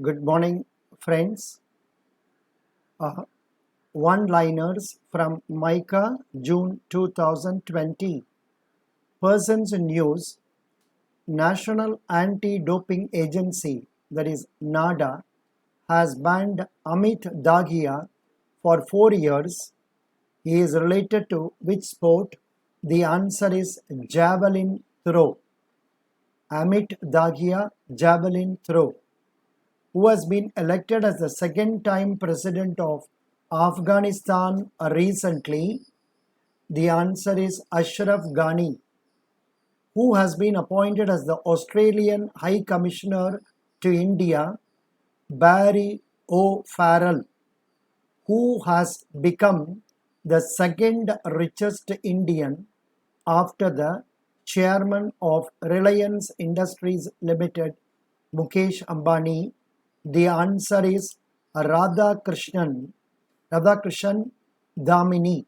Good morning, friends. Uh, One-liners from Micah, June 2020. Persons News. National Anti-Doping Agency, that is NADA, has banned Amit Dagia for 4 years. He is related to which sport? The answer is javelin throw. Amit Dagia, javelin throw. Who has been elected as the second time president of Afghanistan recently? The answer is Ashraf Ghani. Who has been appointed as the Australian High Commissioner to India? Barry O'Farrell. Who has become the second richest Indian after the chairman of Reliance Industries Limited, Mukesh Ambani? The answer is Radhakrishnan Damini,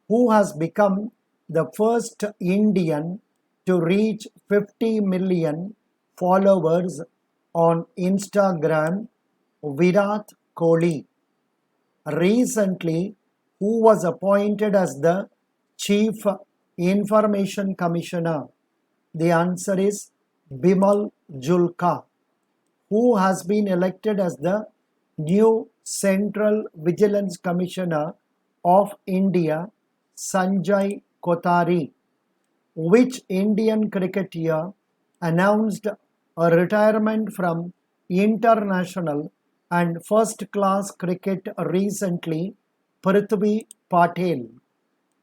who has become the first Indian to reach 50 million followers on Instagram. Virat Kohli. Recently, who was appointed as the Chief Information Commissioner? The answer is Bimal Julka. Who has been elected as the new Central Vigilance Commissioner of India? Sanjay Kothari. Which Indian cricketer announced a retirement from international and first-class cricket recently? Prithvi Patel.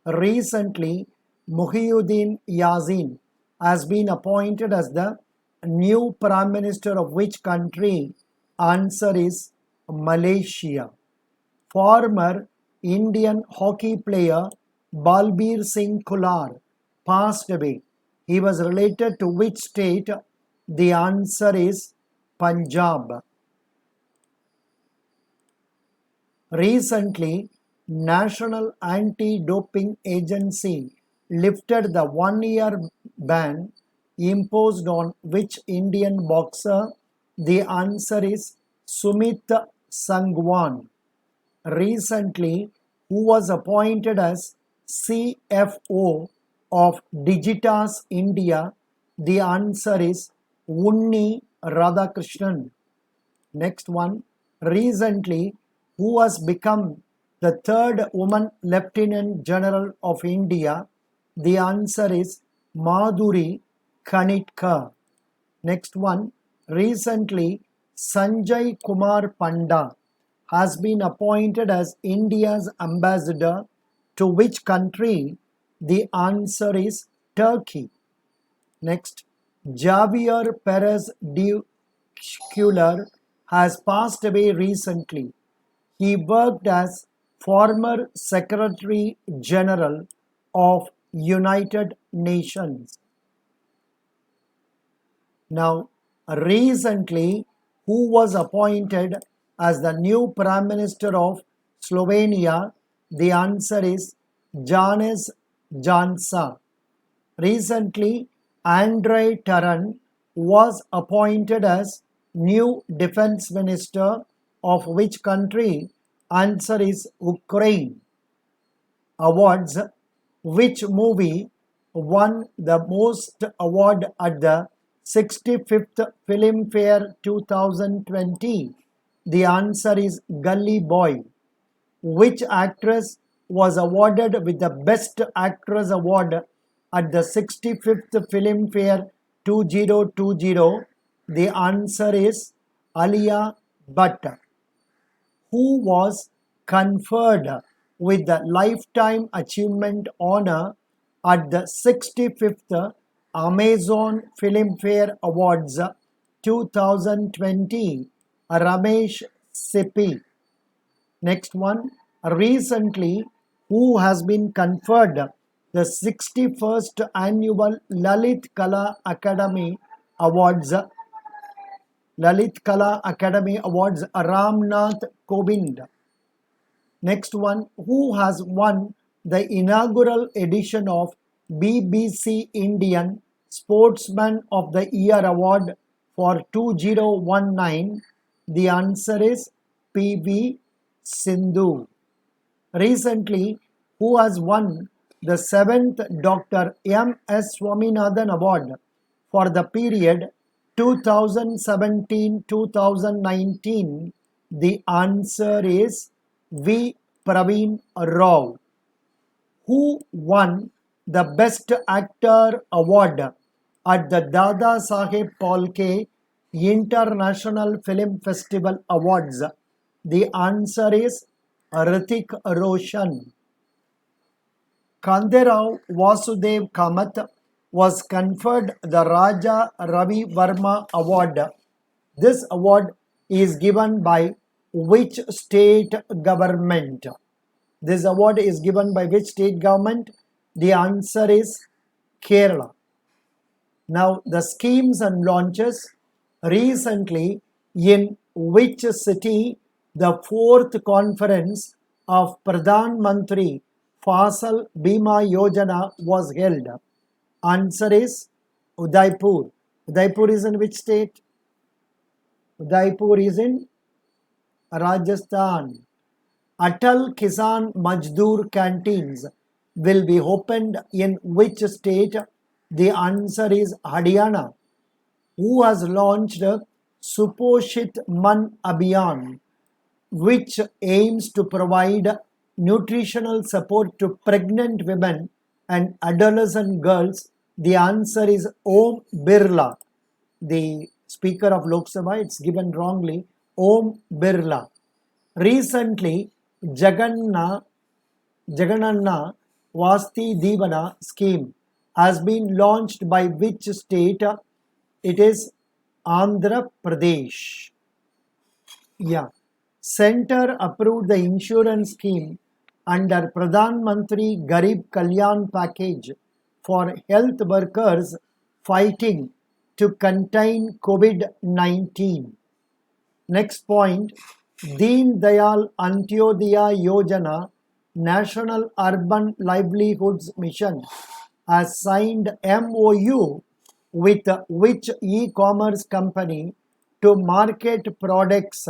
Recently, Muhyiddin Yassin has been appointed as the new Prime Minister of which country? Answer is Malaysia. Former Indian hockey player Balbir Singh Kular passed away. He was related to which state? The answer is Punjab. Recently, National Anti-Doping Agency lifted the one-year ban imposed on which Indian boxer? The answer is Sumit Sangwan. Recently, who was appointed as CFO of Digitas India? The answer is Unni Radhakrishnan. Next one. Recently, who has become the third woman Lieutenant General of India? The answer is Madhuri Kanitkar. Next one. Recently, Sanjay Kumar Panda has been appointed as India's ambassador to which country? The answer is Turkey. Next, Javier Perez de Cuellar has passed away recently. He worked as former Secretary General of United Nations. Now, recently, who was appointed as the new Prime Minister of Slovenia? The answer is Janez Janša. Recently, Andrei Taran was appointed as new Defense Minister of which country? Answer is Ukraine. Awards. Which movie won the most award at the 65th Filmfare 2020? The answer is Gully Boy. Which actress was awarded with the Best Actress Award at the 65th Filmfare 2020? The answer is Alia Bhatt. Who was conferred with the Lifetime Achievement Honor at the 65th Amazon Filmfare Awards 2020? Ramesh Sippy. Next one. Recently, who has been conferred the 61st Annual Lalit Kala Academy Awards? Lalit Kala Academy Awards, Ramnath Kovind. Next one. Who has won the inaugural edition of BBC Indian Sportsman of the Year Award for 2019? The answer is PV Sindhu. Recently, who has won the 7th Dr. M.S. Swaminathan Award for the period 2017-2019? The answer is V. Praveen Rao. Who won the Best Actor Award at the Dada Saheb Phalke International Film Festival Awards? The answer is Hrithik Roshan. Khanderao Vasudev Kamath was conferred the Raja Ravi Verma Award. This award is given by which state government? This award is given by which state government? The answer is Kerala. Now, the schemes and launches. Recently, in which city the fourth conference of Pradhan Mantri Fasal Bima Yojana was held? Answer is Udaipur. Udaipur is in which state? Udaipur is in Rajasthan. Atal Kisan Majdoor canteens will be opened in which state? The answer is Haryana. Who has launched Suposhit Man Abhiyan, which aims to provide nutritional support to pregnant women and adolescent girls? The answer is Om Birla. The Speaker of Lok Sabha, it's given wrongly, Om Birla. Recently, Jaganna Vasti Divana scheme has been launched by which state? It is Andhra Pradesh. Yeah. Center approved the insurance scheme under Pradhan Mantri Garib Kalyan package for health workers fighting to contain COVID-19. Next point, Deen Dayal Antyodaya Yojana National Urban Livelihoods Mission has signed MOU with which e-commerce company to market products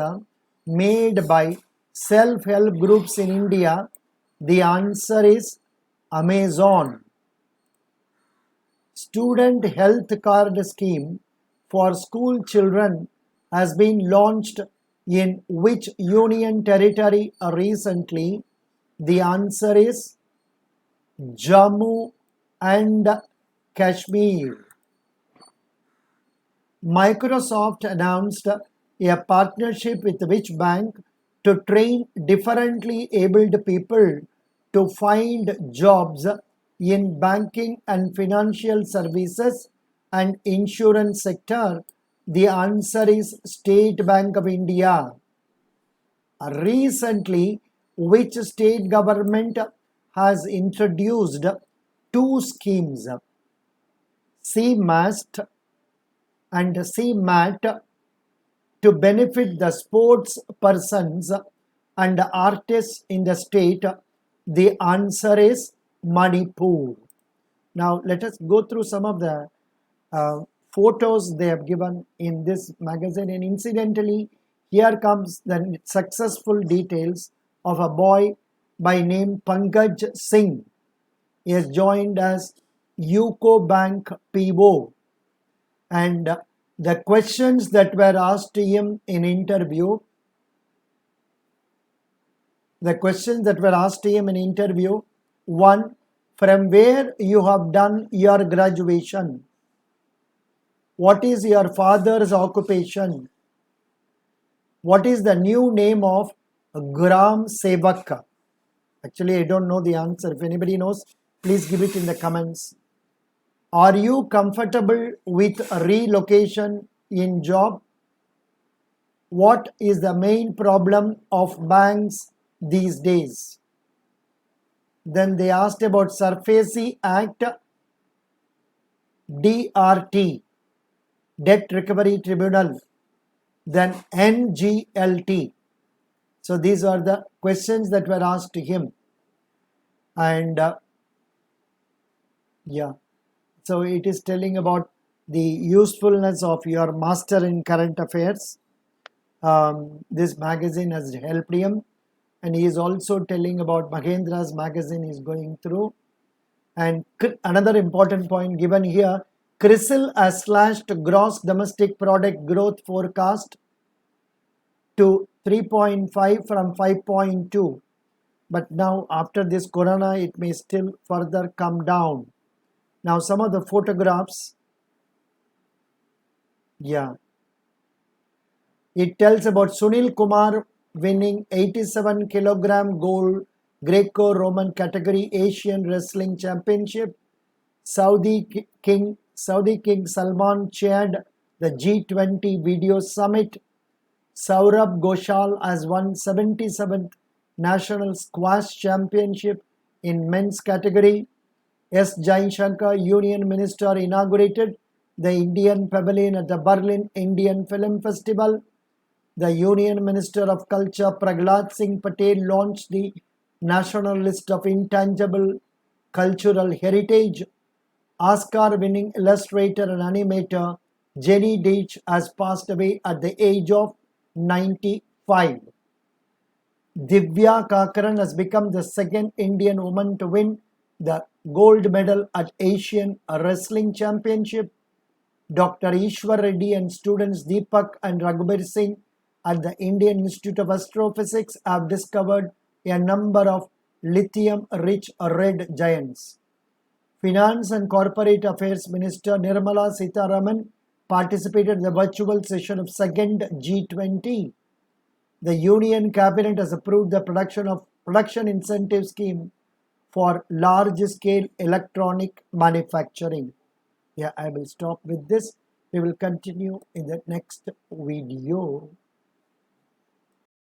made by self-help groups in India? The answer is Amazon. Student Health Card Scheme for school children has been launched in which union territory recently? The answer is Jammu and Kashmir. Microsoft announced a partnership with which bank to train differently abled people to find jobs in banking and financial services and insurance sector? The answer is State Bank of India. Recently, which state government has introduced two schemes, CMAST and CMAT, to benefit the sports persons and artists in the state? The answer is Manipur. Now, let us go through some of the photos they have given in this magazine, and incidentally, here comes the successful details of a boy by name Pankaj Singh. He has joined as UCO Bank PO, and the questions that were asked to him in interview, one, from where you have done your graduation? What is your father's occupation? What is the new name of Gram Sevak? Actually, I don't know the answer. If anybody knows, please give it in the comments. Are you comfortable with relocation in job? What is the main problem of banks these days? Then they asked about SARFAESI Act, DRT, Debt Recovery Tribunal, then NGLT. So these are the questions that were asked to him. And so it is telling about the usefulness of your master in current affairs. this magazine has helped him, and he is also telling about Mahendra's magazine he is going through. And another important point given here, CRISIL has slashed gross domestic product growth forecast to 3.5 from 5.2. But now after this corona, it may still further come down. Now some of the photographs, yeah, it tells about Sunil Kumar winning 87 kilogram gold Greco-Roman category Asian Wrestling Championship. Saudi King Salman chaired the G20 Video Summit. Saurabh Ghoshal has won 77th National Squash Championship in men's category. S. Jaishankar, Union Minister, inaugurated the Indian Pavilion at the Berlin Indian Film Festival. The Union Minister of Culture, Prahlad Singh Patel, launched the National List of Intangible Cultural Heritage. Oscar-winning illustrator and animator Jenny Deitch has passed away at the age of 95. Divya Kakaran has become the second Indian woman to win the gold medal at Asian Wrestling Championship. Dr. Ishwar Reddy and students Deepak and Raghubir Singh at the Indian Institute of Astrophysics have discovered a number of lithium-rich red giants. Finance and Corporate Affairs Minister Nirmala Sitharaman participated in the virtual session of second G20. The Union Cabinet has approved the production incentive scheme for large-scale electronic manufacturing. Yeah, I will stop with this. We will continue in the next video.